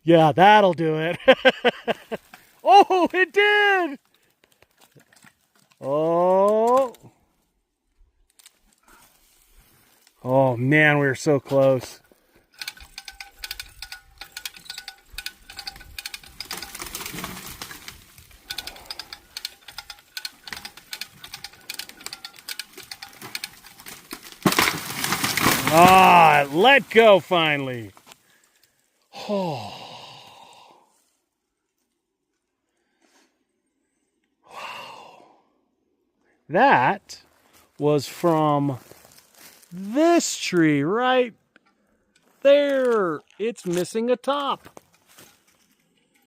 Yeah, that'll do it. Oh, it did! Oh. Oh, man, we were so close. Ah, let go finally. Oh. Wow. That was from this tree right there. It's missing a top.